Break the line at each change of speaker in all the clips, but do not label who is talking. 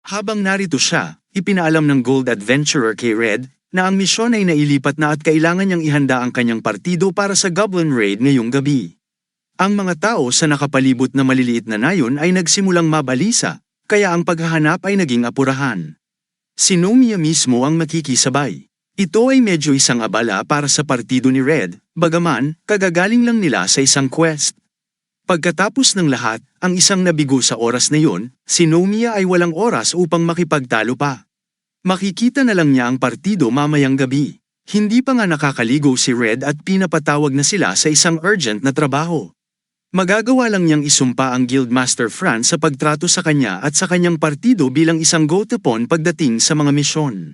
Habang narito siya, ipinaalam ng Gold Adventurer kay Red na ang misyon ay nailipat na at kailangan niyang ihanda ang kanyang partido para sa Goblin Raid ngayong gabi. Ang mga tao sa nakapalibot na maliliit na nayon ay nagsimulang mabalisa, kaya ang paghahanap ay naging apurahan. Si Nomia mismo ang makikisabay. Ito ay medyo isang abala para sa partido ni Red, bagaman, kagagaling lang nila sa isang quest. Pagkatapos ng lahat, ang isang nabigo sa oras na yun, si Nomia ay walang oras upang makipagtalo pa. Makikita na lang niya ang partido mamayang gabi. Hindi pa nga nakakaligo si Red at pinapatawag na sila sa isang urgent na trabaho. Magagawa lang niyang isumpa ang Guildmaster Franz sa pagtrato sa kanya at sa kanyang partido bilang isang go-to-pon pagdating sa mga misyon.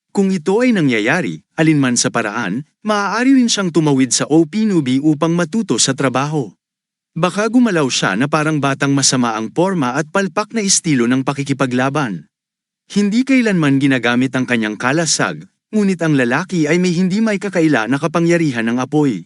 Kung ito ay nangyayari, alinman sa paraan, maaari rin siyang tumawid sa OP newbie upang matuto sa trabaho. Baka gumalaw siya na parang batang masama ang porma at palpak na estilo ng pakikipaglaban. Hindi kailanman ginagamit ang kanyang kalasag, ngunit ang lalaki ay may hindi may kakaila na kapangyarihan ng apoy.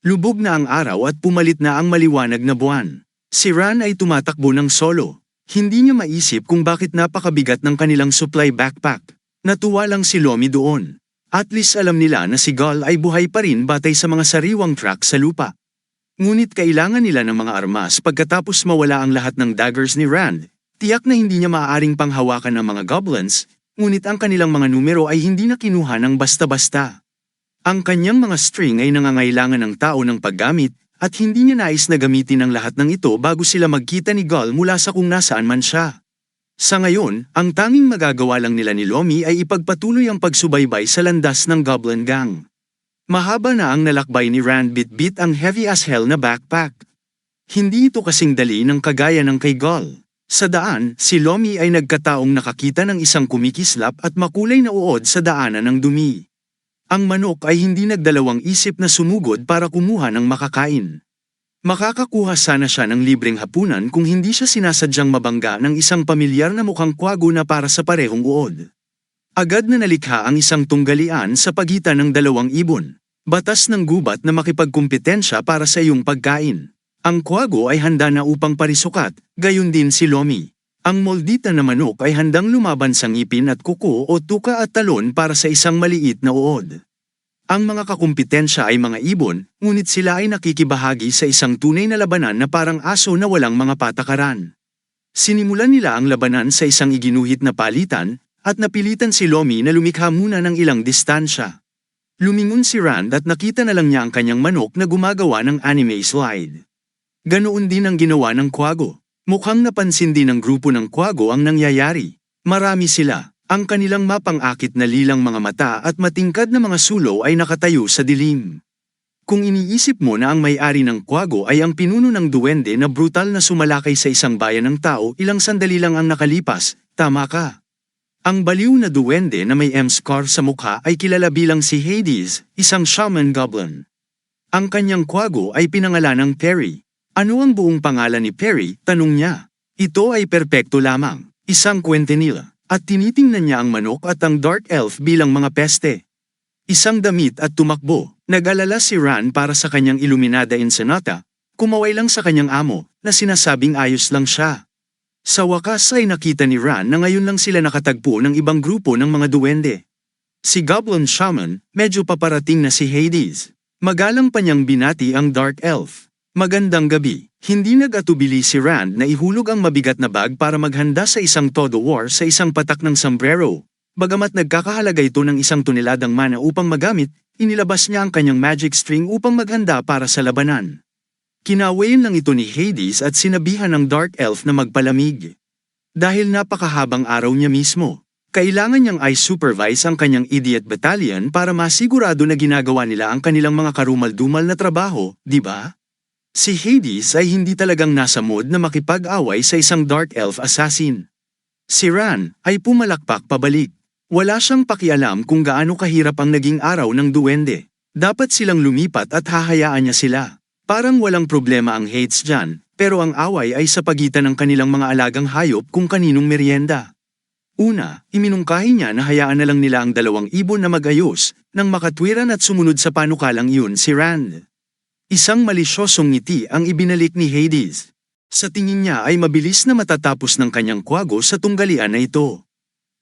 Lubog na ang araw at pumalit na ang maliwanag na buwan. Si Ran ay tumatakbo ng solo. Hindi niya maisip kung bakit napakabigat ng kanilang supply backpack. Natuwa lang si Lomi doon. At least alam nila na si Gull ay buhay pa rin batay sa mga sariwang track sa lupa. Ngunit kailangan nila ng mga armas pagkatapos mawala ang lahat ng daggers ni Rand. Tiyak na hindi niya maaaring panghawakan ang mga goblins, ngunit ang kanilang mga numero ay hindi na kinuha ng basta-basta. Ang kanyang mga string ay nangangailangan ng tao ng paggamit, at hindi niya nais na gamitin ang lahat ng ito bago sila magkita ni Gull mula sa kung nasaan man siya. Sa ngayon, ang tanging magagawa lang nila ni Lomi ay ipagpatuloy ang pagsubaybay sa landas ng Goblin Gang. Mahaba na ang nalakbay ni Rand bit-bit ang heavy as hell na backpack. Hindi ito kasing dali ng kagaya ng kay Gull. Sa daan, si Lomi ay nagkataong nakakita ng isang kumikislap at makulay na uod sa daanan ng dumi. Ang manok ay hindi nagdalawang isip na sumugod para kumuha ng makakain. Makakakuha sana siya ng libreng hapunan kung hindi siya sinasadyang mabangga ng isang pamilyar na mukhang kwago na para sa parehong uod. Agad na nalikha ang isang tunggalian sa pagitan ng dalawang ibon. Batas ng gubat na makipagkumpetensya para sa iyong pagkain. Ang kwago ay handa na upang parisukat, gayon din si Lomi. Ang moldita na manok ay handang lumaban sa ngipin at kuko o tuka at talon para sa isang maliit na uod. Ang mga kakumpetensya ay mga ibon, ngunit sila ay nakikibahagi sa isang tunay na labanan na parang aso na walang mga patakaran. Sinimulan nila ang labanan sa isang iginuhit na palitan, at napilitan si Lomi na lumikha muna ng ilang distansya. Lumingon si Rand at nakita na lang niya ang kanyang manok na gumagawa ng anime slide. Ganoon din ang ginawa ng kwago. Mukhang napansin din ng grupo ng kwago ang nangyayari. Marami sila. Ang kanilang mapang-akit na lilang mga mata at matingkad na mga sulo ay nakatayo sa dilim. Kung iniisip mo na ang may-ari ng kwago ay ang pinuno ng duwende na brutal na sumalakay sa isang bayan ng tao, ilang sandali lang ang nakalipas, tama ka. Ang baliw na duwende na may M-scar sa mukha ay kilala bilang si Hades, isang shaman goblin. Ang kanyang kwago ay pinangalan ng Perry. Ano ang buong pangalan ni Perry? Tanong niya. Ito ay perpekto lamang, isang kwentenil, at tinitingnan niya ang manok at ang dark elf bilang mga peste. Isang damit at tumakbo. Nag-alala si Ran para sa kanyang Illuminada Ensenata, kumaway lang sa kanyang amo, na sinasabing ayos lang siya. Sa wakas ay nakita ni Ran na ngayon lang sila nakatagpo ng ibang grupo ng mga duwende. Si Goblin Shaman, medyo paparating na si Hades. Magalang pa niyang binati ang dark elf. Magandang gabi. Hindi nag-atubili si Rand na ihulog ang mabigat na bag para maghanda sa isang todo war sa isang patak ng sombrero. Bagamat nagkakahalaga ito ng 1 toneladang mana upang magamit, inilabas niya ang kanyang magic string upang maghanda para sa labanan. Kinawayan lang ito ni Hades at sinabihan ng dark elf na magpalamig. Dahil napakahabang araw niya mismo, kailangan niyang i-supervise ang kanyang idiot battalion para masigurado na ginagawa nila ang kanilang mga karumal-dumal na trabaho, di ba? Si Hades ay hindi talagang nasa mood na makipag-away sa isang dark elf assassin. Si Ran ay pumalakpak pabalik. Wala siyang pakialam kung gaano kahirap ang naging araw ng duwende. Dapat silang lumipat at hahayaan niya sila. Parang walang problema ang Hades dyan, pero ang away ay sa pagitan ng kanilang mga alagang hayop kung kaninong merienda. Una, iminungkahi niya na hayaan na lang nila ang 2 ibon na mag-ayos, nang makatwiran at sumunod sa panukalang iyon si Rand. Isang malisyosong ngiti ang ibinalik ni Hades. Sa tingin niya ay mabilis na matatapos ng kanyang kwago sa tunggalian na ito.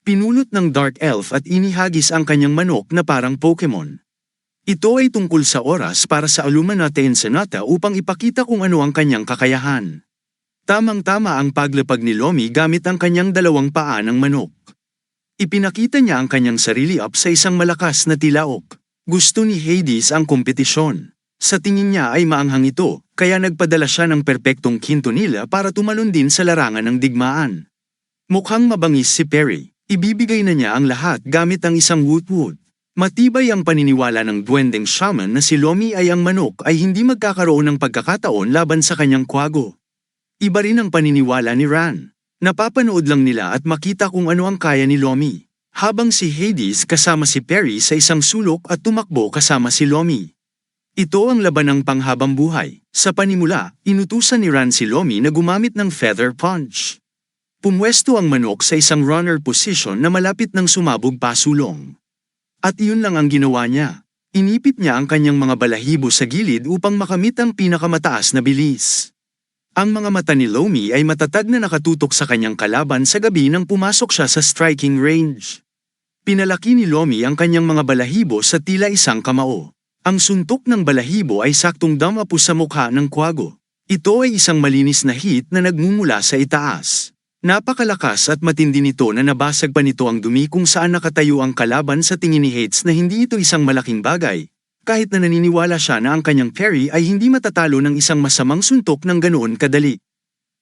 Pinulot ng Dark Elf at inihagis ang kanyang manok na parang Pokemon. Ito ay tungkol sa oras para sa Illuminati Ensenata upang ipakita kung ano ang kanyang kakayahan. Tamang-tama ang paglapag ni Lomi gamit ang kanyang dalawang paa ng manok. Ipinakita niya ang kanyang sarili up sa isang malakas na tilaok. Gusto ni Hades ang kompetisyon. Sa tingin niya ay maanghang ito, kaya nagpadala siya ng perpektong quintonilla para tumalon din sa larangan ng digmaan. Mukhang mabangis si Perry. Ibibigay na niya ang lahat gamit ang isang woot-woot. Matibay ang paniniwala ng duwendeng shaman na si Lomi ay ang manok ay hindi magkakaroon ng pagkakataon laban sa kanyang kwago. Iba rin ang paniniwala ni Ran. Napapanood lang nila at makita kung ano ang kaya ni Lomi. Habang si Hades kasama si Perry sa isang sulok at tumakbo kasama si Lomi. Ito ang labanang panghabang buhay. Sa panimula, inutusan ni Ran si Lomi na gumamit ng Feather Punch. Pumwesto ang manok sa isang runner position na malapit ng sumabog pasulong. At iyon lang ang ginawa niya. Inipit niya ang kanyang mga balahibo sa gilid upang makamit ang pinakamataas na bilis. Ang mga mata ni Lomi ay matatag na nakatutok sa kanyang kalaban sa gabi nang pumasok siya sa striking range. Pinalaki ni Lomi ang kanyang mga balahibo sa tila isang kamao. Ang suntok ng balahibo ay saktong dumapo sa mukha ng kwago. Ito ay isang malinis na hit na nagmumula sa itaas. Napakalakas at matindi nito na nabasag pa nito ang dumi kung saan nakatayo ang kalaban sa tingin ni Hades na hindi ito isang malaking bagay, kahit na naniniwala siya na ang kanyang Perry ay hindi matatalo ng isang masamang suntok ng ganoon kadali.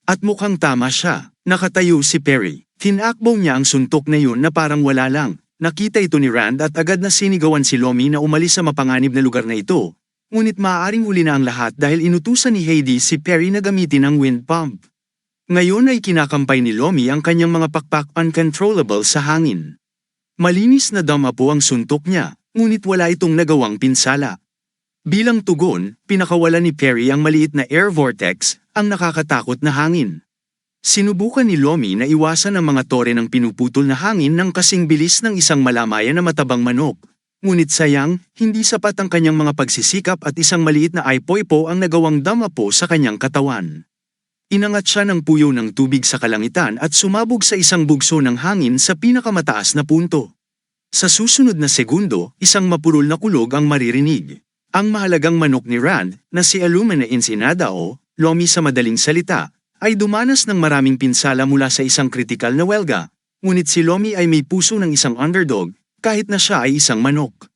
At mukhang tama siya, nakatayo si Perry. Tinakbo niya ang suntok na yun na parang wala lang. Nakita ito ni Rand at agad na sinigawan si Lomi na umalis sa mapanganib na lugar na ito, ngunit maaaring uli na ang lahat dahil inutusan ni Hades si Perry na gamitin ang wind pump. Ngayon ay kinakampay ni Lomi ang kanyang mga pakpak uncontrollable sa hangin. Malinis na dumapo ang suntok niya, ngunit wala itong nagawang pinsala. Bilang tugon, pinakawala ni Perry ang maliit na air vortex, ang nakakatakot na hangin. Sinubukan ni Lomi na iwasan ang mga tore ng pinuputol na hangin ng kasing bilis ng isang malamayan na matabang manok. Ngunit sayang, hindi sapat ang kanyang mga pagsisikap at isang maliit na ipoipo ang nagawang dumapo sa kanyang katawan. Inangat siya ng puyo ng tubig sa kalangitan at sumabog sa isang bugso ng hangin sa pinakamataas na punto. Sa susunod na segundo, isang mapurol na kulog ang maririnig. Ang mahalagang manok ni Rand, na si Illumina Ensenada o Lomi sa madaling salita, ay dumanas ng maraming pinsala mula sa isang kritikal na welga, ngunit si Lomi ay may puso ng isang underdog, kahit na siya ay isang manok.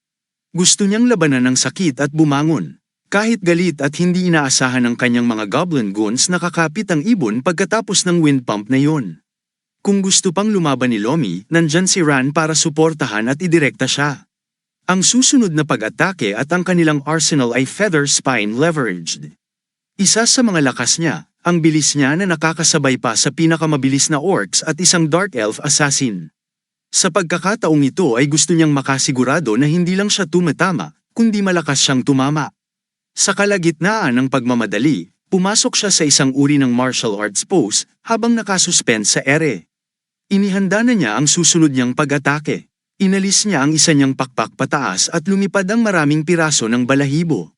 Gusto niyang labanan ng sakit at bumangon. Kahit galit at hindi inaasahan ng kanyang mga goblin goons nakakapit ang ibon pagkatapos ng wind pump na yon. Kung gusto pang lumaban ni Lomi, nandyan si Ran para suportahan at idirekta siya. Ang susunod na pag-atake at ang kanilang arsenal ay Feather Spine leveraged. Isa sa mga lakas niya, ang bilis niya na nakakasabay pa sa pinakamabilis na orcs at isang Dark Elf assassin. Sa pagkakataong ito ay gusto niyang makasigurado na hindi lang siya tumatama, kundi malakas siyang tumama. Sa kalagitnaan ng pagmamadali, pumasok siya sa isang uri ng martial arts pose habang nakasuspend sa ere. Inihanda na niya ang susunod niyang pag-atake. Inalis niya ang isa niyang pakpak pataas at lumipad ang maraming piraso ng balahibo.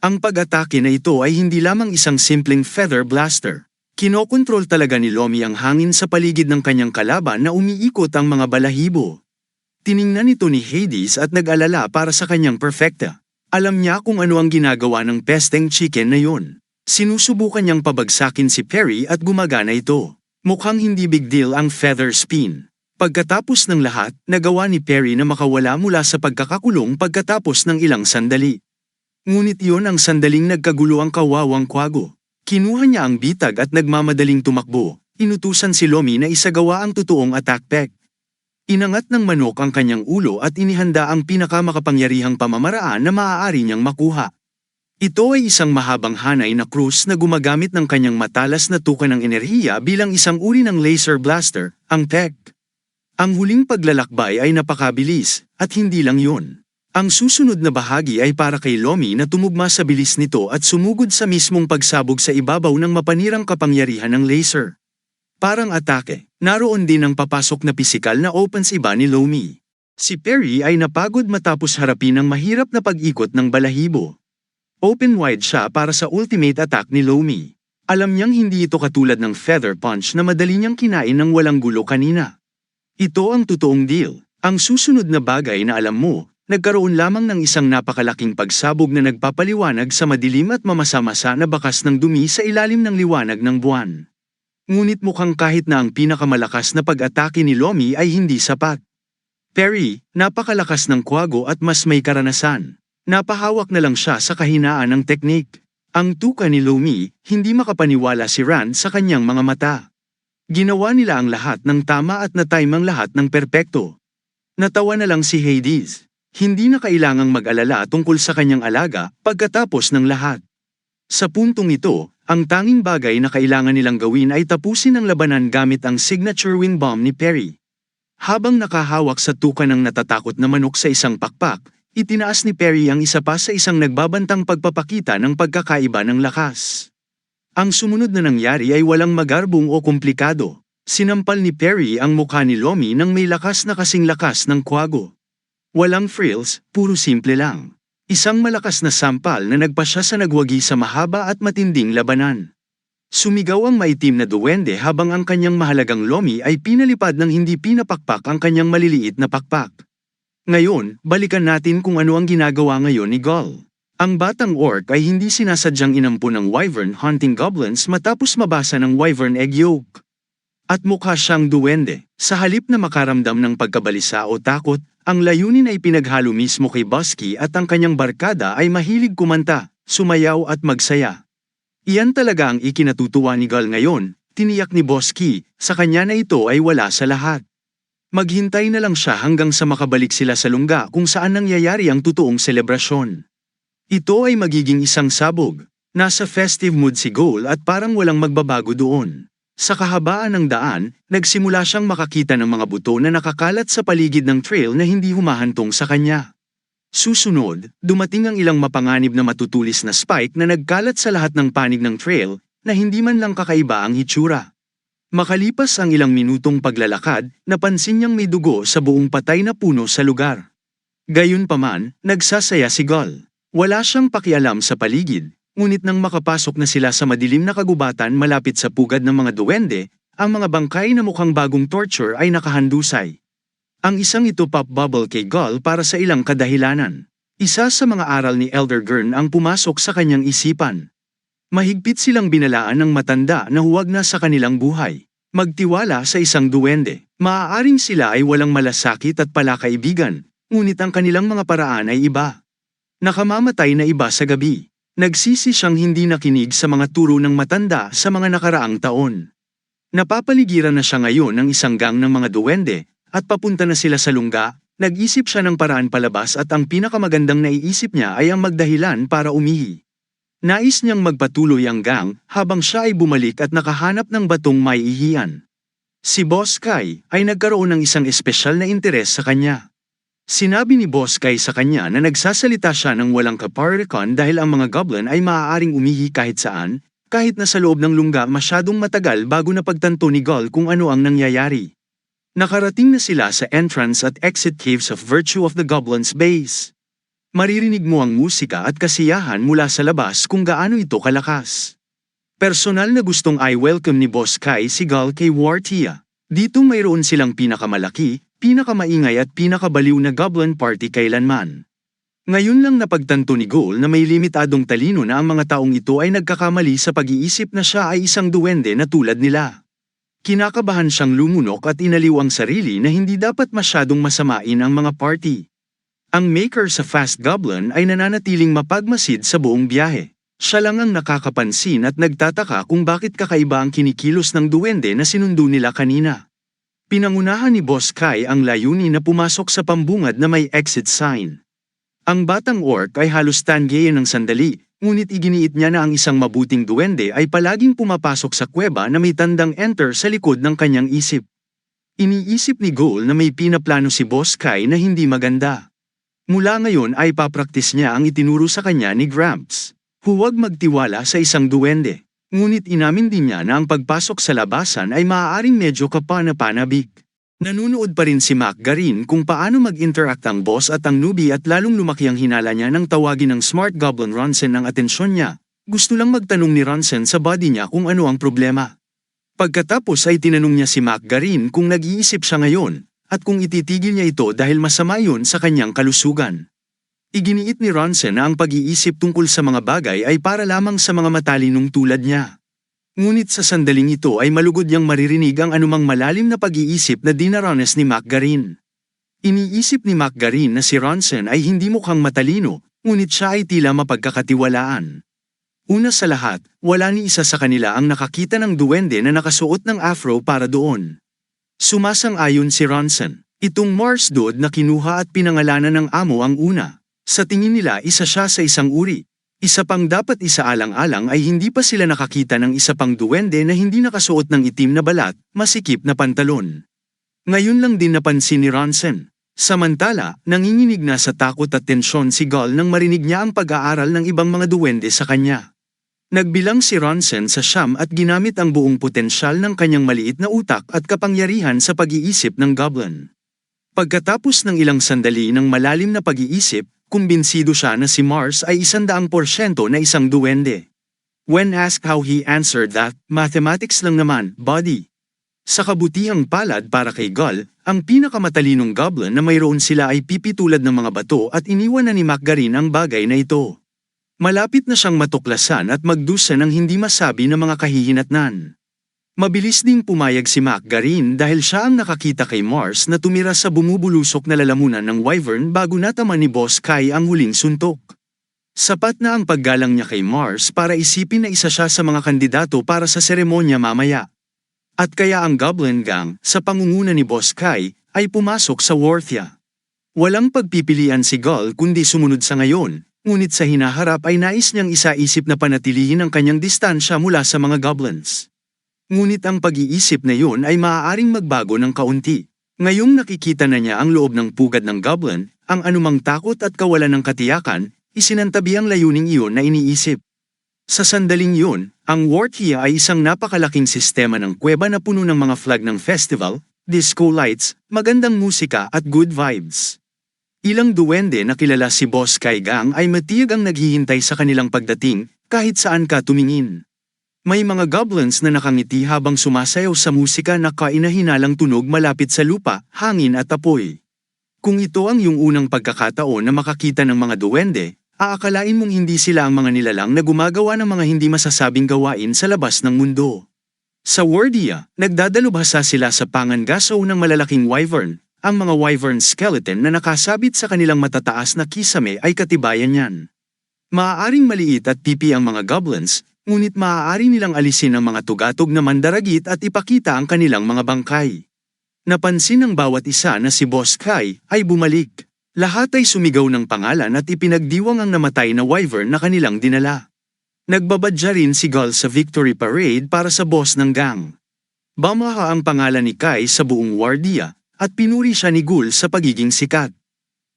Ang pag-atake na ito ay hindi lamang isang simpleng feather blaster. Kinokontrol talaga ni Lomi ang hangin sa paligid ng kanyang kalaban na umiikot ang mga balahibo. Tiningnan ito ni Hades at nag-alala para sa kanyang perfecta. Alam niya kung ano ang ginagawa ng pesteng chicken na yun. Sinusubukan niyang pabagsakin si Perry at gumagana ito. Mukhang hindi big deal ang feather spin. Pagkatapos ng lahat, nagawa ni Perry na makawala mula sa pagkakakulong pagkatapos ng ilang sandali. Ngunit iyon ang sandaling nagkagulo ang kawawang kwago. Kinuha niya ang bitag at nagmamadaling tumakbo. Inutusan si Lomi na isagawa ang totoong attack peg. Inangat ng manok ang kanyang ulo at inihanda ang pinakamakapangyarihang pamamaraan na maaari niyang makuha. Ito ay isang mahabang hanay na krus na gumagamit ng kanyang matalas na tuka ng enerhiya bilang isang uri ng laser blaster, ang tech. Ang huling paglalakbay ay napakabilis, at hindi lang yun. Ang susunod na bahagi ay para kay Lomi na tumugma sa bilis nito at sumugod sa mismong pagsabog sa ibabaw ng mapanirang kapangyarihan ng laser. Parang atake, naroon din ang papasok na pisikal na opens iba ni Lomi. Si Perry ay napagod matapos harapin ang mahirap na pag-ikot ng balahibo. Open wide siya para sa ultimate attack ni Lomi. Alam niyang hindi ito katulad ng feather punch na madali niyang kinain ng walang gulo kanina. Ito ang totoong deal. Ang susunod na bagay na alam mo, nagkaroon lamang ng isang napakalaking pagsabog na nagpapaliwanag sa madilim at mamasa-masa na bakas ng dumi sa ilalim ng liwanag ng buwan. Ngunit mukhang kahit na ang pinakamalakas na pag-atake ni Lomi ay hindi sapat. Perry, napakalakas ng kwago at mas may karanasan. Napahawak na lang siya sa kahinaan ng teknik. Ang tuka ni Lomi, hindi makapaniwala si Rand sa kanyang mga mata. Ginawa nila ang lahat ng tama at na-time ang lahat ng perpekto. Natawa na lang si Hades. Hindi na kailangang mag-alala tungkol sa kanyang alaga pagkatapos ng lahat. Sa puntong ito, ang tanging bagay na kailangan nilang gawin ay tapusin ang labanan gamit ang signature wind bomb ni Perry. Habang nakahawak sa tuka ng natatakot na manok sa isang pakpak, itinaas ni Perry ang isa pa sa isang nagbabantang pagpapakita ng pagkakaiba ng lakas. Ang sumunod na nangyari ay walang magarbong o komplikado. Sinampal ni Perry ang mukha ni Lomi nang may lakas na kasing lakas ng kwago. Walang frills, puro simple lang. Isang malakas na sampal na nagpasya sa nagwagi sa mahaba at matinding labanan. Sumigaw ang maitim na duwende habang ang kanyang mahalagang Lomi ay pinalipad ng hindi pinapakpak ang kanyang maliliit na pakpak. Ngayon, balikan natin kung ano ang ginagawa ngayon ni Gull. Ang batang orc ay hindi sinasadyang inampo ng wyvern hunting goblins matapos mabasa ng wyvern egg yolk. At mukha siyang duwende. Sa halip na makaramdam ng pagkabalisa o takot, ang layunin ay pinaghalo mismo kay Bosky at ang kanyang barkada ay mahilig kumanta, sumayaw at magsaya. Iyan talaga ang ikinatutuwa ni Gull ngayon, tiniyak ni Bosky, sa kanya na ito ay wala sa lahat. Maghintay na lang siya hanggang sa makabalik sila sa lungga kung saan nangyayari ang totoong selebrasyon. Ito ay magiging isang sabog. Nasa festive mood si Gull at parang walang magbabago doon. Sa kahabaan ng daan, nagsimula siyang makakita ng mga buto na nakakalat sa paligid ng trail na hindi humahantong sa kanya. Susunod, dumating ang ilang mapanganib na matutulis na spike na nagkalat sa lahat ng panig ng trail na hindi man lang kakaiba ang hitsura. Makalipas ang ilang minutong paglalakad, napansin niyang may dugo sa buong patay na puno sa lugar. Gayunpaman, nagsasaya si Gull. Wala siyang pakialam sa paligid. Ngunit nang makapasok na sila sa madilim na kagubatan malapit sa pugad ng mga duwende, ang mga bangkay na mukhang bagong torture ay nakahandusay. Ang isang ito pop bubble kay Gull para sa ilang kadahilanan. Isa sa mga aral ni Elder Gurn ang pumasok sa kanyang isipan. Mahigpit silang binalaan ng matanda na huwag na sa kanilang buhay. Magtiwala sa isang duwende. Maaaring sila ay walang malasakit at palakaibigan, ngunit ang kanilang mga paraan ay iba. Nakamamatay na iba sa gabi. Nagsisi siyang hindi nakinig sa mga turo ng matanda sa mga nakaraang taon. Napapaligiran na siya ngayon ng isang gang ng mga duwende, at papunta na sila sa lungga, nag-isip siya ng paraan palabas at ang pinakamagandang naiisip niya ay ang magdahilan para umihi. Nais niyang magpatuloy ang gang habang siya ay bumalik at nakahanap ng batong may ihian. Si Boss Kai ay nagkaroon ng isang espesyal na interes sa kanya. Sinabi ni Boss Kai sa kanya na nagsasalita siya ng walang kaparikon dahil ang mga goblin ay maaaring umihi kahit saan, kahit na sa loob ng lungga masyadong matagal bago napagtanto ni Gull kung ano ang nangyayari. Nakarating na sila sa entrance at exit caves of Virtue of the Goblin's Base. Maririnig mo ang musika at kasiyahan mula sa labas kung gaano ito kalakas. Personal na gustong i-welcome ni Boss Kai si Gull kay Wartia. Dito mayroon silang pinakamalaki, pinakamaingay at pinakabaliw na goblin party kailanman. Ngayon lang napagtanto ni Gull na may limitadong talino na ang mga taong ito ay nagkakamali sa pag-iisip na siya ay isang duwende na tulad nila. Kinakabahan siyang lumunok at inaliw ang sarili na hindi dapat masyadong masamain ang mga party. Ang maker sa Fast Goblin ay nananatiling mapagmasid sa buong biyahe. Siya lang ang nakakapansin at nagtataka kung bakit kakaiba ang kinikilos ng duwende na sinundo nila kanina. Pinangunahan ni Boss Kai ang layunin na pumasok sa pambungad na may exit sign. Ang batang orc ay halos tanggihan ng sandali, ngunit iginiit niya na ang isang mabuting duwende ay palaging pumapasok sa kuweba na may tandang enter sa likod ng kanyang isip. Iniisip ni Gull na may pinaplano si Boss Kai na hindi maganda. Mula ngayon ay papraktis niya ang itinuro sa kanya ni Gramps. Huwag magtiwala sa isang duwende. Ngunit inamin din niya na ang pagpasok sa labasan ay maaaring medyo kapana-panabik. Nanunood pa rin si Mac Garin kung paano mag-interact ang boss at ang newbie at lalong lumaki ang hinala niya nang tawagin ng Smart Goblin Ronsen ang atensyon niya, Gusto lang magtanong ni Ronson sa body niya kung ano ang problema. Pagkatapos ay tinanong niya si McGareen kung nag-iisip siya ngayon, at kung ititigil niya ito dahil masama yun sa kanyang kalusugan. Iginiit ni Ronson na ang pag-iisip tungkol sa mga bagay ay para lamang sa mga matalinong tulad niya. Ngunit sa sandaling ito ay malugod niyang maririnig ang anumang malalim na pag-iisip na dinaranas ni McGareen. Iniisip ni McGareen na si Ronson ay hindi mukhang matalino, ngunit siya ay tila mapagkakatiwalaan. Una sa lahat, wala ni isa sa kanila ang nakakita ng duwende na nakasuot ng afro para doon. Sumasang-ayon si Ronson, itong Mars Dude na kinuha at pinangalanan ng amo ang una. Sa tingin nila isa siya sa isang uri. Isa pang dapat isaalang-alang ay hindi pa sila nakakita ng isa pang duwende na hindi nakasuot ng itim na balat, masikip na pantalon. Ngayon lang din napansin ni Ronson. Samantala, nanginginig na sa takot at tensyon si Gull nang marinig niya ang pag-aaral ng ibang mga duwende sa kanya. Nagbilang si Ronson sa siyam at ginamit ang buong potensyal ng kanyang maliit na utak at kapangyarihan sa pag-iisip ng goblin. Pagkatapos ng ilang sandali ng malalim na pag-iisip, kumbinsido siya na si Mars ay 100% na isang duwende. When asked how he answered that, mathematics lang naman, buddy. Sa kabutihang palad para kay Gull, ang pinakamatalinong goblin na mayroon sila ay pipitulad ng mga bato at iniwan na ni McGareen ang bagay na ito. Malapit na siyang matuklasan at magdusa ng hindi masabi na mga kahihinatnan. Mabilis ding pumayag si McGareen dahil siya ang nakakita kay Mars na tumira sa bumubulusok na lalamunan ng Wyvern bago natama ni Boss Kai ang huling suntok. Sapat na ang paggalang niya kay Mars para isipin na isa siya sa mga kandidato para sa seremonya mamaya. At kaya ang Goblin Gang, sa pangunguna ni Boss Kai, ay pumasok sa Worthia. Walang pagpipilian si Gull kundi sumunod sa ngayon, ngunit sa hinaharap ay nais niyang isaisip na panatilihin ang kanyang distansya mula sa mga goblins. Ngunit ang pag-iisip na yun ay maaaring magbago ng kaunti. Ngayong nakikita na niya ang loob ng pugad ng goblin, ang anumang takot at kawalan ng katiyakan, isinantabi ang layuning iyon na iniisip. Sa sandaling yun, ang Worthia ay isang napakalaking sistema ng kuweba na puno ng mga flag ng festival, disco lights, magandang musika at good vibes. Ilang duwende na kilala si Boss Kai Gang ay matiyag ang naghihintay sa kanilang pagdating, kahit saan ka tumingin. May mga goblins na nakangiti habang sumasayaw sa musika na kainahinalang tunog malapit sa lupa, hangin at apoy. Kung ito ang iyong unang pagkakataon na makakita ng mga duwende, aakalain mong hindi sila ang mga nilalang na gumagawa ng mga hindi masasabing gawain sa labas ng mundo. Sa Worthia, nagdadalubhasa sila sa pangangaso ng malalaking wyvern. Ang mga wyvern skeleton na nakasabit sa kanilang matataas na kisame ay katibayan niyan. Maaaring maliit at pipi ang mga goblins, ngunit maaari nilang alisin ang mga tugatog na mandaragit at ipakita ang kanilang mga bangkay. Napansin ng bawat isa na si Boss Kai ay bumalik. Lahat ay sumigaw ng pangalan at ipinagdiwang ang namatay na wyvern na kanilang dinala. Nagbabadya rin si Gull sa victory parade para sa boss ng gang. Bamaha ang pangalan ni Kai sa buong Worthia, at pinuri siya ni Gull sa pagiging sikat.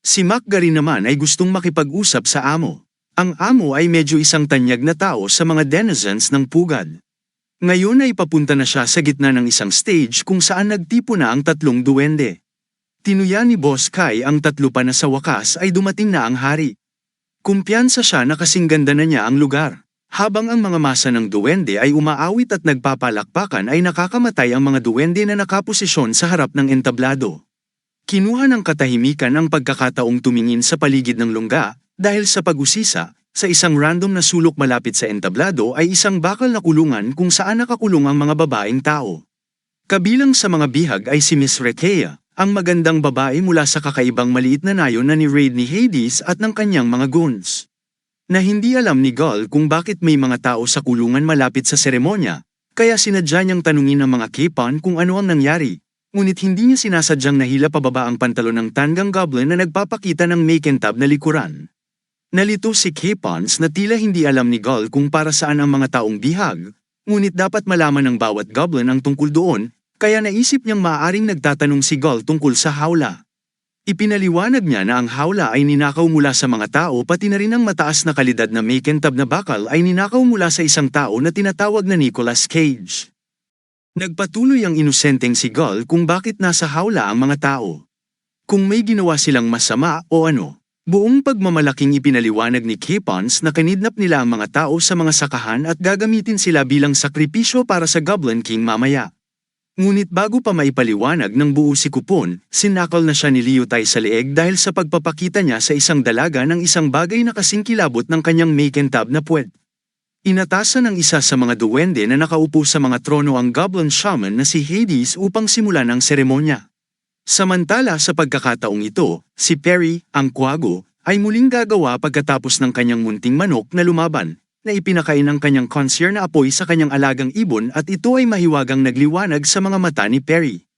Si McGareen naman ay gustong makipag-usap sa amo. Ang amo ay medyo isang tanyag na tao sa mga denizens ng pugad. Ngayon ay papunta na siya sa gitna ng isang stage kung saan nagtipo na ang tatlong duwende. Tinuya ni Boss Kai ang tatlo pa na sa wakas ay dumating na ang hari. Kumpiyansa siya na kasing ganda na niya ang lugar. Habang ang mga masa ng duwende ay umaawit at nagpapalakpakan ay nakakamatay ang mga duwende na nakaposisyon sa harap ng entablado. Kinuha ng katahimikan ang pagkakataong tumingin sa paligid ng lungga, dahil sa pag-usisa, sa isang random na sulok malapit sa entablado ay isang bakal na kulungan kung saan nakakulong ang mga babaeng tao. Kabilang sa mga bihag ay si Miss Rekea, ang magandang babae mula sa kakaibang maliit na nayon na ni-raid ni Hades at ng kanyang mga goons. Na hindi alam ni Gull kung bakit may mga tao sa kulungan malapit sa seremonya, kaya sinadya niyang tanungin ang mga Capon kung ano ang nangyari, ngunit hindi niya sinasadyang nahila pababa ang pantalon ng tanggang goblin na nagpapakita ng makintab na likuran. Nalito si Capons na tila hindi alam ni Gull kung para saan ang mga taong bihag, ngunit dapat malaman ng bawat goblin ang tungkol doon, kaya naisip niyang maaaring nagtatanong si Gull tungkol sa hawla. Ipinaliwanag niya na ang hawla ay ninakaw mula sa mga tao pati na rin ang mataas na kalidad na makintab na bakal ay ninakaw mula sa isang tao na tinatawag na Nicolas Cage. Nagpatuloy ang inosenteng si Gull kung bakit nasa hawla ang mga tao. Kung may ginawa silang masama o ano. Buong pagmamalaking ipinaliwanag ni Capons na kinidnap nila ang mga tao sa mga sakahan at gagamitin sila bilang sakripisyo para sa Goblin King mamaya. Ngunit bago pa maipaliwanag ng buo si Kupon, sinakal na siya ni Liutay sa leeg dahil sa pagpapakita niya sa isang dalaga ng isang bagay na kasing kilabot ng kanyang makintab na puwet. Inatasan ng isa sa mga duwende na nakaupo sa mga trono ang Goblin Shaman na si Hades upang simulan ang seremonya. Samantala sa pagkakataong ito, si Perry, ang kwago, ay muling gagawa pagkatapos ng kanyang munting manok na lumaban, na ipinakain ng kanyang consier na apoy sa kanyang alagang ibon at ito ay mahiwagang nagliwanag sa mga mata ni Perry.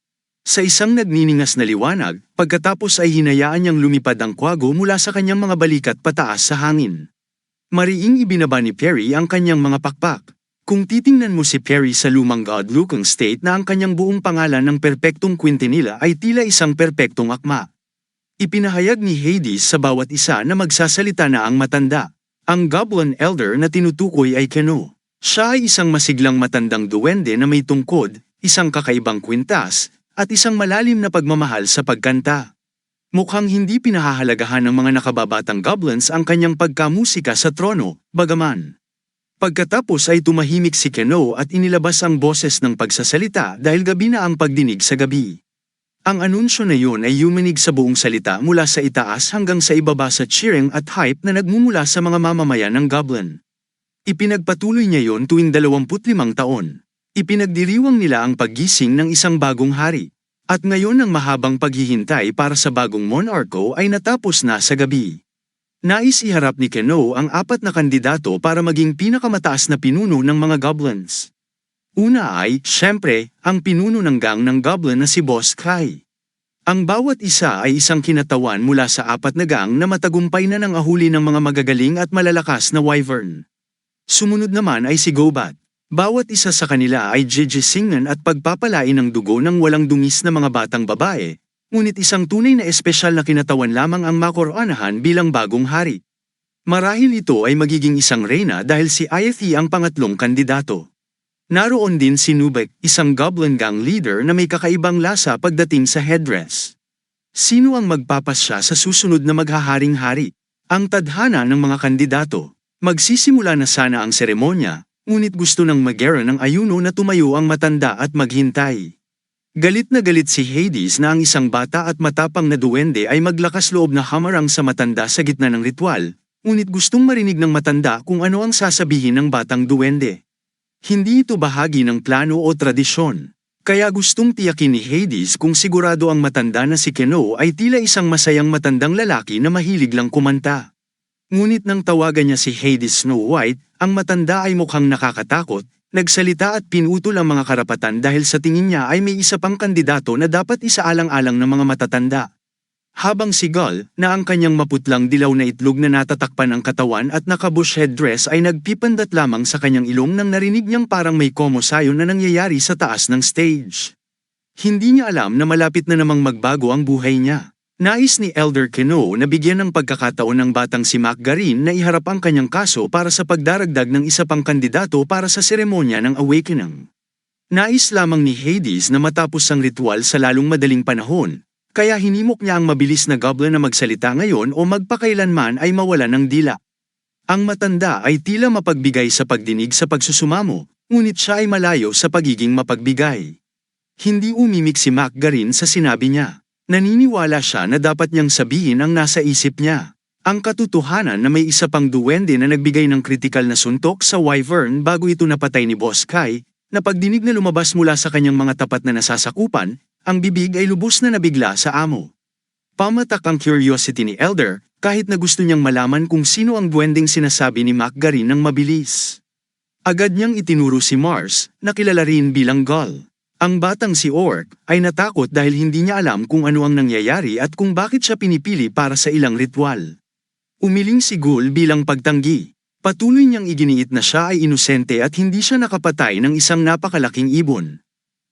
Sa isang nagniningas na liwanag, pagkatapos ay hinayaan niyang lumipad ang kwago mula sa kanyang mga balikat pataas sa hangin. Mariing ibinaba ni Perry ang kanyang mga pakpak. Kung titingnan mo si Perry sa lumang God-looking state na ang kanyang buong pangalan ng perpektong kwintinila ay tila isang perpektong akma. Ipinahayag ni Hades sa bawat isa na magsasalita na ang matanda. Ang Goblin Elder na tinutukoy ay Keno. Siya ay isang masiglang matandang duwende na may tungkod, isang kakaibang kwintas, at isang malalim na pagmamahal sa pagkanta. Mukhang hindi pinahahalagahan ng mga nakababatang goblins ang kanyang pagkamusika sa trono, bagaman. Pagkatapos ay tumahimik si Keno at inilabas ang boses ng pagsasalita dahil gabi na ang pagdinig sa gabi. Ang anunsyo na yun ay yumanig sa buong salita mula sa itaas hanggang sa ibaba sa cheering at hype na nagmumula sa mga mamamayan ng Goblin. Ipinagpatuloy niya yon tuwing 25 taon. Ipinagdiriwang nila ang paggising ng isang bagong hari. At ngayon ang mahabang paghihintay para sa bagong monarko ay natapos na sa gabi. Nais iharap ni Keno ang 4 na kandidato para maging pinakamataas na pinuno ng mga goblins. Una ay, syempre, ang pinuno ng gang ng goblin na si Boss Kai. Ang bawat isa ay isang kinatawan mula sa 4 na gang na matagumpay na ahuli ng mga magagaling at malalakas na wyvern. Sumunod naman ay si Gobat. Bawat isa sa kanila ay jijisingan at pagpapalain ng dugo ng walang dungis na mga batang babae. Ngunit isang tunay na espesyal na kinatawan lamang ang makoronahan bilang bagong hari. Marahil ito ay magiging isang reyna dahil si Ayathi ang pangatlong kandidato. Naroon din si Nubek, isang goblin gang leader na may kakaibang lasa pagdating sa headdress. Sino ang magpapasya sa susunod na maghaharing hari? Ang tadhana ng mga kandidato. Magsisimula na sana ang seremonya, ngunit gusto ng Megara ng ayuno na tumayo ang matanda at maghintay. Galit na galit si Hades na ang isang bata at matapang na duwende ay maglakas loob na hamarang sa matanda sa gitna ng ritual, ngunit gustong marinig ng matanda kung ano ang sasabihin ng batang duwende. Hindi ito bahagi ng plano o tradisyon, kaya gustong tiyakin ni Hades kung sigurado ang matanda na si Keno ay tila isang masayang matandang lalaki na mahilig lang kumanta. Ngunit nang tawagan niya si Hades Snow White, ang matanda ay mukhang nakakatakot. Nagsalita at pinutol ang mga karapatan dahil sa tingin niya ay may isa pang kandidato na dapat isaalang-alang ng mga matatanda. Habang si Gull, na ang kanyang maputlang dilaw na itlog na natatakpan ang katawan at nakabush headdress ay nagpipandat lamang sa kanyang ilong nang narinig niyang parang may komosayon na nangyayari sa taas ng stage. Hindi niya alam na malapit na namang magbago ang buhay niya. Nais ni Elder Keno na bigyan ng pagkakataon ng batang si Macgarin na iharap ang kanyang kaso para sa pagdaragdag ng isa pang kandidato para sa seremonya ng Awakening. Nais lamang ni Hades na matapos ang ritual sa lalong madaling panahon, kaya hinimok niya ang mabilis na goblin na magsalita ngayon o magpakailanman ay mawala ng dila. Ang matanda ay tila mapagbigay sa pagdinig sa pagsusumamo, ngunit siya ay malayo sa pagiging mapagbigay. Hindi umimik si Macgarin sa sinabi niya. Naniniwala siya na dapat niyang sabihin ang nasa isip niya. Ang katotohanan na may isa pang duwende na nagbigay ng kritikal na suntok sa wyvern bago ito napatay ni Boss Kai, na pagdinig na lumabas mula sa kanyang mga tapat na nasasakupan, ang bibig ay lubos na nabigla sa amo. Pamatak ang curiosity ni Elder, kahit na gusto niyang malaman kung sino ang duwendeng sinasabi ni Macgarin ng mabilis. Agad niyang itinuro si Mars, na kilala rin bilang Gull. Ang batang si Orc ay natakot dahil hindi niya alam kung ano ang nangyayari at kung bakit siya pinipili para sa ilang ritual. Umiling si Gull bilang pagtanggi. Patuloy niyang iginiit na siya ay inosente at hindi siya nakapatay ng isang napakalaking ibon.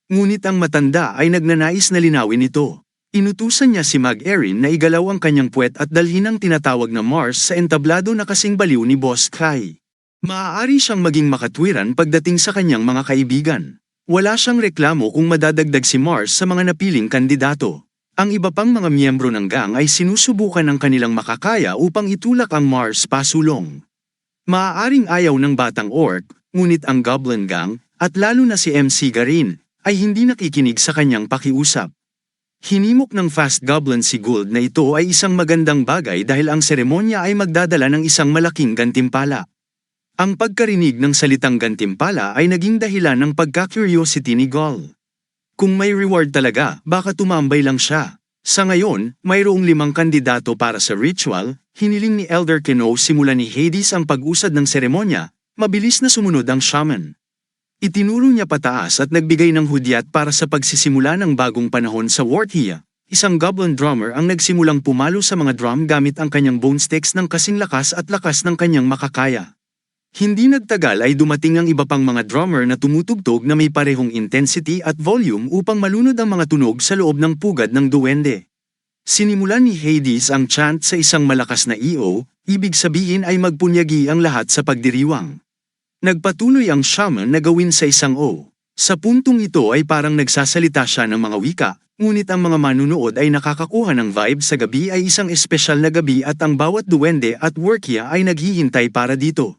Ngunit ang matanda ay nagnanais na linawin ito. Inutusan niya si Mag-Erin na igalaw ang kanyang puwet at dalhin ang tinatawag na Mars sa entablado na kasing baliw ni Boss Kai. Maaari siyang maging makatwiran pagdating sa kanyang mga kaibigan. Wala siyang reklamo kung madadagdag si Mars sa mga napiling kandidato. Ang iba pang mga miyembro ng gang ay sinusubukan ng kanilang makakaya upang itulak ang Mars pasulong. Maaaring ayaw ng batang orc, ngunit ang Goblin Gang, at lalo na si MC Garin, ay hindi nakikinig sa kanyang pakiusap. Hinimok ng Fast Goblin si Gould na ito ay isang magandang bagay dahil ang seremonya ay magdadala ng isang malaking gantimpala. Ang pagkarinig ng salitang gantimpala ay naging dahilan ng pagka-curiosity ni Gould. Kung may reward talaga, baka tumambay lang siya. Sa ngayon, mayroong 5 kandidato para sa ritual, hiniling ni Elder Keno simula ni Hades ang pag-usad ng seremonya, mabilis na sumunod ang shaman. Itinuro niya pataas at nagbigay ng hudyat para sa pagsisimula ng bagong panahon sa Warthia. Isang goblin drummer ang nagsimulang pumalo sa mga drum gamit ang kanyang bone sticks ng kasing lakas at lakas ng kanyang makakaya. Hindi nagtagal ay dumating ang iba pang mga drummer na tumutugtog na may parehong intensity at volume upang malunod ang mga tunog sa loob ng pugad ng duwende. Sinimulan ni Hades ang chant sa isang malakas na EO, ibig sabihin ay magpunyagi ang lahat sa pagdiriwang. Nagpatuloy ang shaman na gawin sa isang O. Sa puntong ito ay parang nagsasalita siya ng mga wika, ngunit ang mga manunood ay nakakakuha ng vibe sa gabi ay isang espesyal na gabi at ang bawat duwende at Warthia ay naghihintay para dito.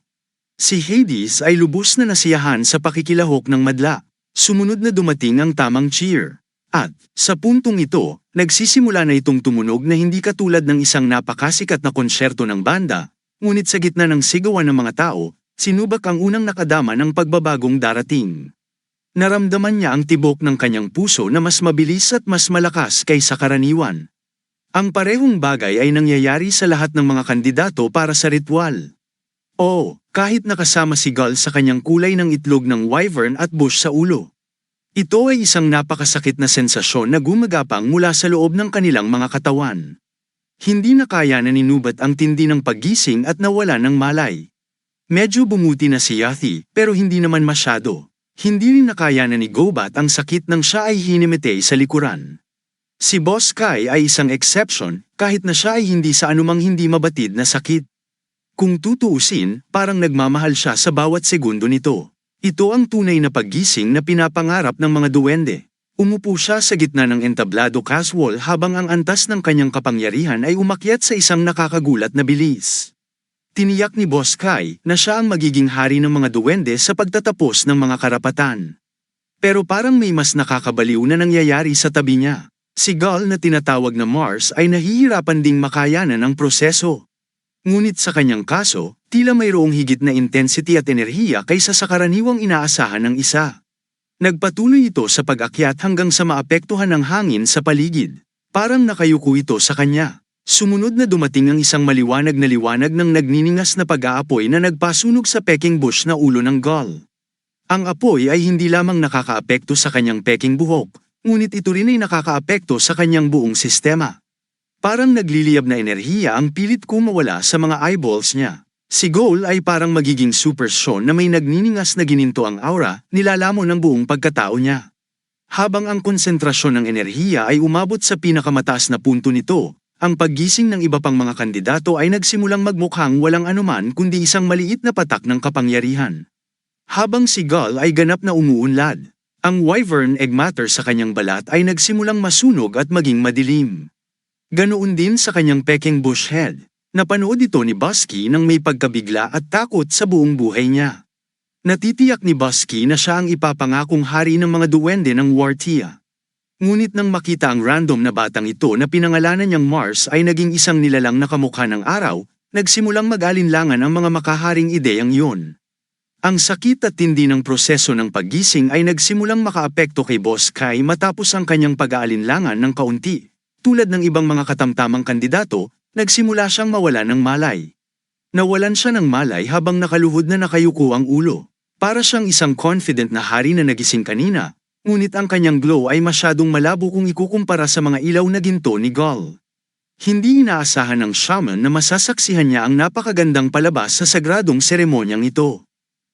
Si Hades ay lubos na nasiyahan sa pakikilahok ng madla. Sumunod na dumating ang tamang cheer. At, sa puntong ito, nagsisimula na itong tumunog na hindi katulad ng isang napakasikat na konsyerto ng banda, ngunit sa gitna ng sigawan ng mga tao, sinubak ang unang nakadama ng pagbabagong darating. Naramdaman niya ang tibok ng kanyang puso na mas mabilis at mas malakas kaysa karaniwan. Ang parehong bagay ay nangyayari sa lahat ng mga kandidato para sa ritual. Oo, kahit nakasama si Gull sa kanyang kulay ng itlog ng wyvern at bush sa ulo. Ito ay isang napakasakit na sensasyon na gumagapang mula sa loob ng kanilang mga katawan. Hindi na kaya na ninubat ang tindi ng paggising at nawala ng malay. Medyo bumuti na si Yathi, pero hindi naman masyado. Hindi rin nakaya na ni Gobat ang sakit nang siya ay hinimitay sa likuran. Si Boss Kai ay isang exception, kahit na siya ay hindi sa anumang hindi mabatid na sakit. Kung tutuusin, parang nagmamahal siya sa bawat segundo nito. Ito ang tunay na paggising na pinapangarap ng mga duwende. Umupo siya sa gitna ng entablado caswall habang ang antas ng kanyang kapangyarihan ay umakyat sa isang nakakagulat na bilis. Tiniyak ni Boss Kai na siya ang magiging hari ng mga duwende sa pagtatapos ng mga karapatan. Pero parang may mas nakakabaliw na nangyayari sa tabi niya. Si Gull na tinatawag na Mars ay nahihirapan ding makayanan ang proseso. Ngunit sa kanyang kaso, tila mayroong higit na intensity at enerhiya kaysa sa karaniwang inaasahan ng isa. Nagpatuloy ito sa pag-akyat hanggang sa maapektuhan ng hangin sa paligid. Parang nakayuko ito sa kanya. Sumunod na dumating ang isang maliwanag na liwanag ng nagniningas na pag-aapoy na nagpasunog sa peking bush na ulo ng Gull. Ang apoy ay hindi lamang nakakaapekto sa kanyang peking buhok, ngunit ito rin ay nakakaapekto sa kanyang buong sistema. Parang nagliliyab na enerhiya ang pilit kumawala sa mga eyeballs niya. Si Gull ay parang magiging super Sean na may nagniningas na gininto ang aura, nilalamon ng buong pagkatao niya. Habang ang konsentrasyon ng enerhiya ay umabot sa pinakamataas na punto nito, ang paggising ng iba pang mga kandidato ay nagsimulang magmukhang walang anuman kundi isang maliit na patak ng kapangyarihan. Habang si Gull ay ganap na umuunlad, ang wyvern egg matter sa kanyang balat ay nagsimulang masunog at maging madilim. Ganoon din sa kanyang peking bush head. Napanood ito ni Busky nang may pagkabigla at takot sa buong buhay niya. Natitiyak ni Busky na siya ang ipapangakong hari ng mga duwende ng Warthia. Ngunit nang makita ang random na batang ito na pinangalanan niyang Mars ay naging isang nilalang na kamukha ng araw, nagsimulang mag-alinlangan ang mga makaharing ideyang iyon. Ang sakit at tindi ng proseso ng paggising ay nagsimulang makaapekto kay Boss Kai matapos ang kanyang pag-aalinlangan ng kaunti. Tulad ng ibang mga katamtamang kandidato, nagsimula siyang mawala ng malay. Nawalan siya ng malay habang nakaluhod na nakayuko ang ulo. Para siyang isang confident na hari na nagising kanina. Ngunit ang kanyang glow ay masyadong malabo kung ikukumpara sa mga ilaw na ginto ni Gull. Hindi inaasahan ng shaman na masasaksihan niya ang napakagandang palabas sa sagradong seremonyang ito.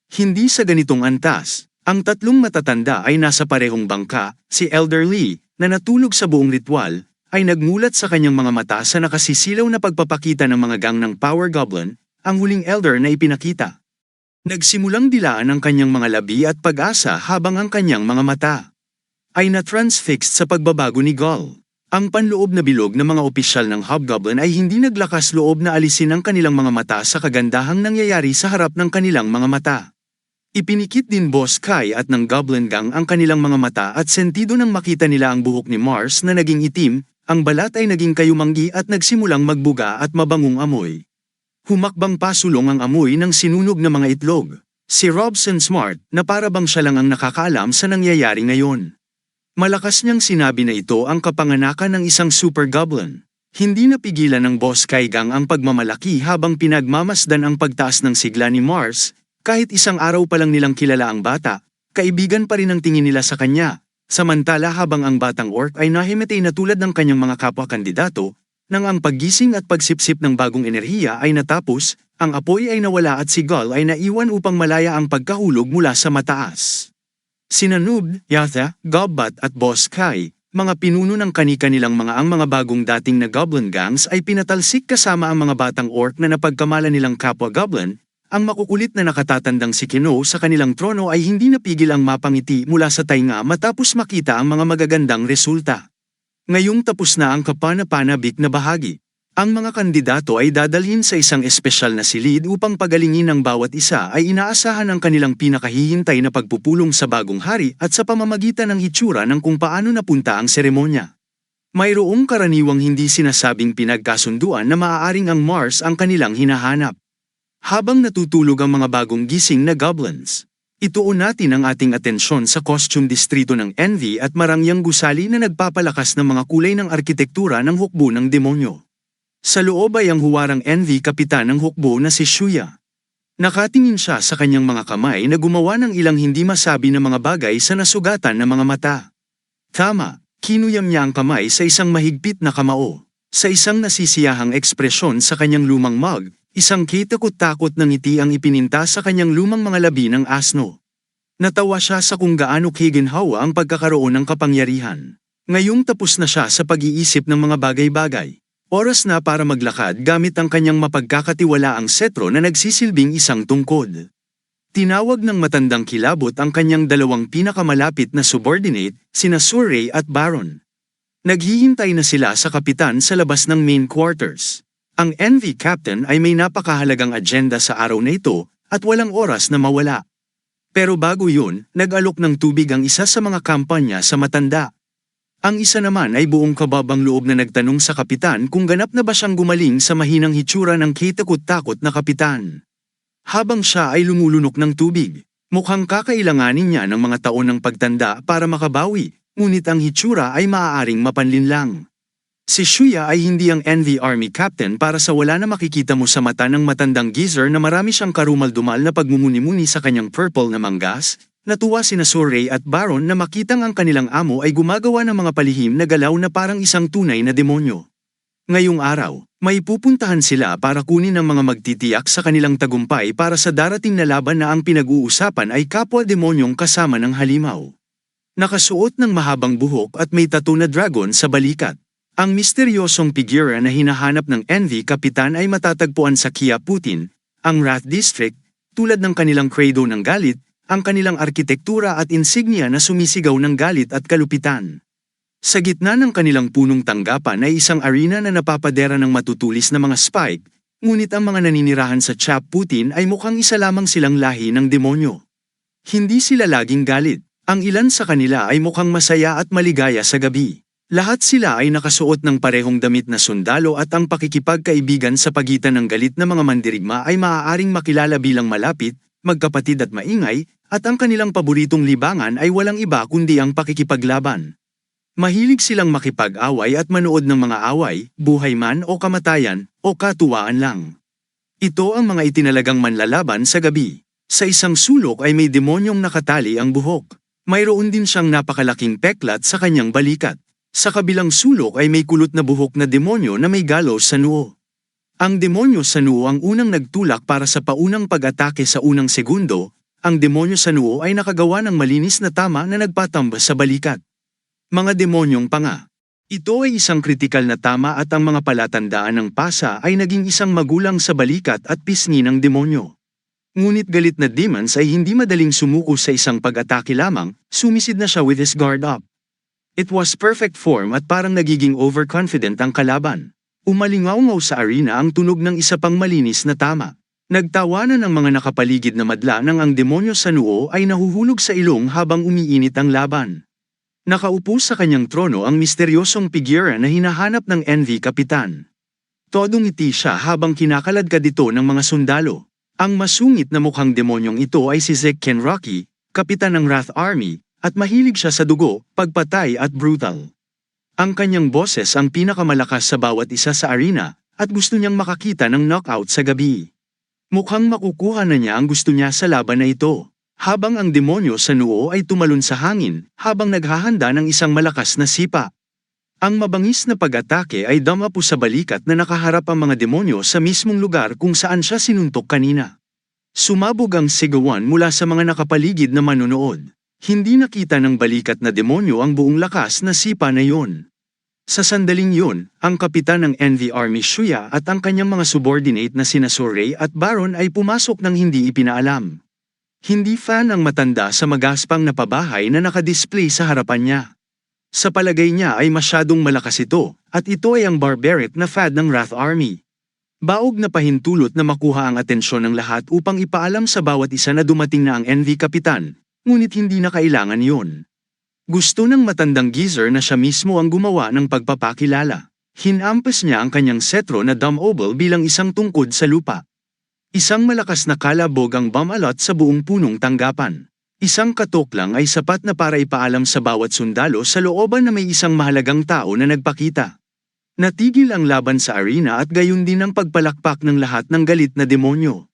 Hindi sa ganitong antas, ang tatlong matatanda ay nasa parehong bangka, si Elder Lee, na natulog sa buong ritual, ay nagmulat sa kanyang mga mata sa nakasisilaw na pagpapakita ng mga gang ng Power Goblin, ang huling Elder na ipinakita. Nagsimulang dilaan ang kanyang mga labi at pag-asa habang ang kanyang mga mata ay na-transfixed sa pagbabago ni Gull. Ang panloob na bilog na mga opisyal ng Hobgoblin ay hindi naglakas loob na alisin ang kanilang mga mata sa kagandahang nangyayari sa harap ng kanilang mga mata. Ipinikit din Boss Kai at ng Goblin Gang ang kanilang mga mata at sentido nang makita nila ang buhok ni Mars na naging itim, ang balat ay naging kayumanggi at nagsimulang magbuga at mabangong amoy. Humakbang pasulong ang amoy ng sinunog na mga itlog. Si Robson Smart na para bang siya lang ang nakakaalam sa nangyayari ngayon. Malakas niyang sinabi na ito ang kapanganakan ng isang super goblin. Hindi napigilan ng Boss Kai Gang ang pagmamalaki habang pinagmamasdan ang pagtaas ng sigla ni Mars, kahit isang araw pa lang nilang kilala ang bata, kaibigan pa rin ang tingin nila sa kanya. Samantala habang ang batang orc ay nahimatay na tulad ng kanyang mga kapwa-kandidato, nang ang paggising at pagsipsip ng bagong enerhiya ay natapos, ang apoy ay nawala at si Gull ay naiwan upang malaya ang pagkahulog mula sa mataas. Sina Noob, Yatha, Gobbat at Boss Kai, mga pinuno ng kani-kanilang mga bagong dating na Goblin Gangs ay pinatalsik kasama ang mga batang orc na napagkamala nilang kapwa Goblin. Ang makukulit na nakatatandang si Kino sa kanilang trono ay hindi napigil ang mapangiti mula sa tainga matapos makita ang mga magagandang resulta. Ngayong tapos na ang kapana-panabik na bahagi. Ang mga kandidato ay dadalhin sa isang espesyal na silid upang pagalingin ang bawat isa ay inaasahan ang kanilang pinakahihintay na pagpupulong sa bagong hari at sa pamamagitan ng hitsura ng kung paano napunta ang seremonya. Mayroong karaniwang hindi sinasabing pinagkasunduan na maaaring ang Mars ang kanilang hinahanap. Habang natutulog ang mga bagong gising na goblins, ituon natin ang ating atensyon sa costume distrito ng Envy at marangyang gusali na nagpapalakas ng mga kulay ng arkitektura ng hukbo ng demonyo. Sa loob ay ang huwarang Envy kapitan ng hukbo na si Shuya. Nakatingin siya sa kanyang mga kamay na gumawa ng ilang hindi masabi na mga bagay sa nasugatan na mga mata. Tama, kinuyam niya ang kamay sa isang mahigpit na kamao. Sa isang nasisiyahang ekspresyon sa kanyang lumang mug, isang kitakot-takot na ngiti ang ipininta sa kanyang lumang mga labi ng asno. Natawa siya sa kung gaano kiginhawa ang pagkakaroon ng kapangyarihan. Ngayong tapos na siya sa pag-iisip ng mga bagay-bagay. Oras na para maglakad gamit ang kanyang mapagkakatiwalaang setro na nagsisilbing isang tungkod. Tinawag ng matandang kilabot ang kanyang dalawang pinakamalapit na subordinate, sina Surrey at Baron. Naghihintay na sila sa kapitan sa labas ng main quarters. Ang Envy Captain ay may napakahalagang agenda sa araw na ito at walang oras na mawala. Pero bago yun, nag-alok ng tubig ang isa sa mga kampanya sa matanda. Ang isa naman ay buong kababang loob na nagtanong sa kapitan kung ganap na ba siyang gumaling sa mahinang hitsura ng kitakot-takot na kapitan. Habang siya ay lumulunok ng tubig, mukhang kakailanganin niya ng mga taon ng pagtanda para makabawi, ngunit ang hitsura ay maaaring mapanlinlang. Si Shuya ay hindi ang Envy Army Captain para sa wala na makikita mo sa mata ng matandang geezer na marami siyang karumal-dumal na pagmumuni-muni sa kanyang purple na manggas. Natuwa sina Surrey at Baron na makitang ang kanilang amo ay gumagawa ng mga palihim na galaw na parang isang tunay na demonyo. Ngayong araw, may pupuntahan sila para kunin ang mga magtitiyak sa kanilang tagumpay para sa darating na laban na ang pinag-uusapan ay kapwa-demonyong kasama ng halimaw. Nakasuot ng mahabang buhok at may tattoo na dragon sa balikat. Ang misteryosong figura na hinahanap ng Envy Kapitan ay matatagpuan sa Kiaputin, ang Wrath District, tulad ng kanilang credo ng galit, ang kanilang arkitektura at insignia na sumisigaw ng galit at kalupitan. Sa gitna ng kanilang punong tanggapan ay isang arena na napapadera ng matutulis na mga spike, ngunit ang mga naninirahan sa Chaputin ay mukhang isa lamang silang lahi ng demonyo. Hindi sila laging galit, ang ilan sa kanila ay mukhang masaya at maligaya sa gabi. Lahat sila ay nakasuot ng parehong damit na sundalo at ang pakikipagkaibigan sa pagitan ng galit na mga mandirigma ay maaaring makilala bilang malapit, magkapatid at maingay, at ang kanilang paboritong libangan ay walang iba kundi ang pakikipaglaban. Mahilig silang makipag-away at manood ng mga away, buhay man o kamatayan, o katuwaan lang. Ito ang mga itinalagang manlalaban sa gabi. Sa isang sulok ay may demonyong nakatali ang buhok. Mayroon din siyang napakalaking peklat sa kanyang balikat. Sa kabilang sulok ay may kulot na buhok na demonyo na may gallows sa noo. Ang demonyo sa noo ang unang nagtulak para sa paunang pag-atake sa unang segundo. Ang demonyo sa noo ay nakagawa ng malinis na tama na nagpatambas sa balikat. Mga demonyong panga. Ito ay isang kritikal na tama at ang mga palatandaan ng pasa ay naging isang magulang sa balikat at pisngi ng demonyo. Ngunit galit na demons ay hindi madaling sumuko sa isang pag-atake lamang, sumisid na siya with his guard up. It was perfect form at parang nagiging overconfident ang kalaban. Umalingaw-ngaw sa arena ang tunog ng isa pang malinis na tama. Nagtawanan ang mga nakapaligid na madla nang ang demonyo sa noo ay nahuhulog sa ilong habang umiinit ang laban. Nakaupo sa kanyang trono ang misteryosong figura na hinahanap ng NV Kapitan. Todong ngiti siya habang kinakaladkad ito ng mga sundalo. Ang masungit na mukhang demonyong ito ay si Zeke Kenrocky, kapitan ng Wrath Army, at mahilig siya sa dugo, pagpatay at brutal. Ang kanyang boses ang pinakamalakas sa bawat isa sa arena, at gusto niyang makakita ng knockout sa gabi. Mukhang makukuha na niya ang gusto niya sa laban na ito, habang ang demonyo sa noo ay tumalon sa hangin, habang naghahanda ng isang malakas na sipa. Ang mabangis na pag-atake ay damapo sa balikat na nakaharap ang mga demonyo sa mismong lugar kung saan siya sinuntok kanina. Sumabog ang sigawan mula sa mga nakapaligid na manonood. Hindi nakita ng balikat na demonyo ang buong lakas na sipa na yon. Sa sandaling yun, ang kapitan ng NV Army Shuya at ang kanyang mga subordinate na sina Surrey at Baron ay pumasok ng hindi ipinaalam. Hindi fan ang matanda sa magaspang na pabahay na nakadisplay sa harapan niya. Sa palagay niya ay masyadong malakas ito, at ito ay ang barbaric na fad ng Wrath Army. Baog na pahintulot na makuha ang atensyon ng lahat upang ipaalam sa bawat isa na dumating na ang NV Kapitan, ngunit hindi na kailangan yun. Gusto ng matandang geezer na siya mismo ang gumawa ng pagpapakilala. Hinampas niya ang kanyang setro na dumb oval bilang isang tungkod sa lupa. Isang malakas na kalabog ang bumalot sa buong punong tanggapan. Isang katok lang ay sapat na para ipaalam sa bawat sundalo sa looban na may isang mahalagang tao na nagpakita. Natigil ang laban sa arena at gayon din ang pagpalakpak ng lahat ng galit na demonyo.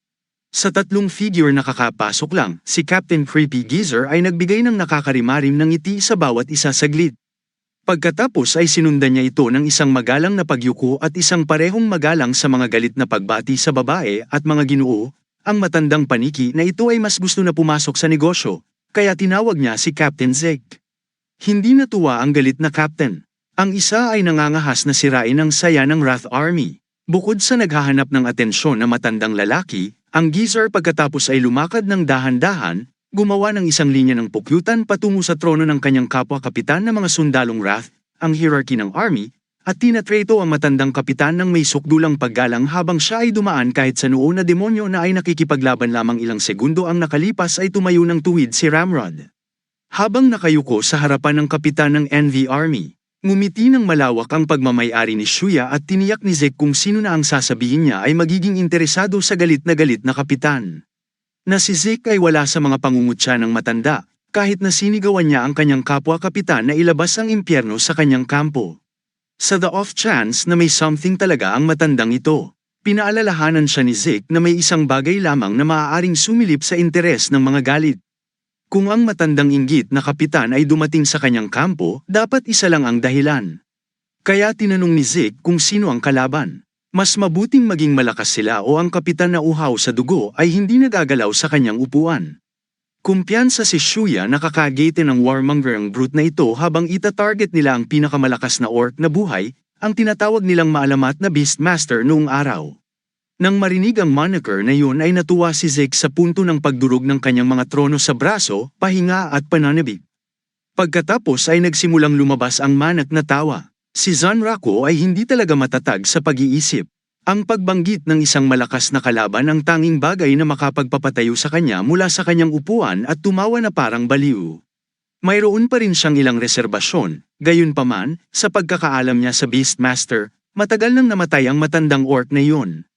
Sa tatlong figure na kakapasok lang, si Captain Creepy Geezer ay nagbigay ng nakakarimarim ng ngiti sa bawat isa saglit. Pagkatapos ay sinundan niya ito ng isang magalang na pagyuko at isang parehong magalang sa mga galit na pagbati sa babae at mga ginoo. Ang matandang paniki na ito ay mas gusto na pumasok sa negosyo, kaya tinawag niya si Captain Zeke. Hindi natuwa ang galit na captain. Ang isa ay nangangahas na sirain ang saya ng Wrath Army. Bukod sa naghahanap ng atensyon na matandang lalaki, ang geezer pagkatapos ay lumakad ng dahan-dahan, gumawa ng isang linya ng pukyutan patungo sa trono ng kanyang kapwa-kapitan na mga sundalong Wrath, ang hierarchy ng army, at tinatreto ang matandang kapitan ng may sukdulang paggalang habang siya ay dumaan kahit sa noo na demonyo na ay nakikipaglaban lamang ilang segundo ang nakalipas ay tumayo ng tuwid si Ramrod. Habang nakayuko sa harapan ng kapitan ng NV Army, ngumiti ng malawak ang pagmamayari ni Shuya at tiniyak ni Zeke kung sino na ang sasabihin niya ay magiging interesado sa galit na kapitan. Na si Zeke ay wala sa mga pangungutya ng matanda, kahit na sinigawan niya ang kanyang kapwa-kapitan na ilabas ang impyerno sa kanyang kampo. Sa the off chance na may something talaga ang matandang ito, pinaalalahanan siya ni Zeke na may isang bagay lamang na maaaring sumilip sa interes ng mga galit. Kung ang matandang inggit na kapitan ay dumating sa kanyang kampo, dapat isa lang ang dahilan. Kaya tinanong ni Zeke kung sino ang kalaban. Mas mabuting maging malakas sila o ang kapitan na uhaw sa dugo ay hindi nagagalaw sa kanyang upuan. Kumpiyansa si Shuya na kakagate ng warmonger ang brute na ito habang ita-target nila ang pinakamalakas na orc na buhay, ang tinatawag nilang maalamat na Beastmaster noong araw. Nang marinig ang moniker na yun ay natuwa si Zeke sa punto ng pagdurog ng kanyang mga trono sa braso, pahinga at pananabik. Pagkatapos ay nagsimulang lumabas ang manak na tawa. Si Zanraku ay hindi talaga matatag sa pag-iisip. Ang pagbanggit ng isang malakas na kalaban ang tanging bagay na makapagpapatayo sa kanya mula sa kanyang upuan at tumawa na parang baliw. Mayroon pa rin siyang ilang reserbasyon, gayunpaman, sa pagkakaalam niya sa Beastmaster, matagal nang namatay ang matandang orc na yun.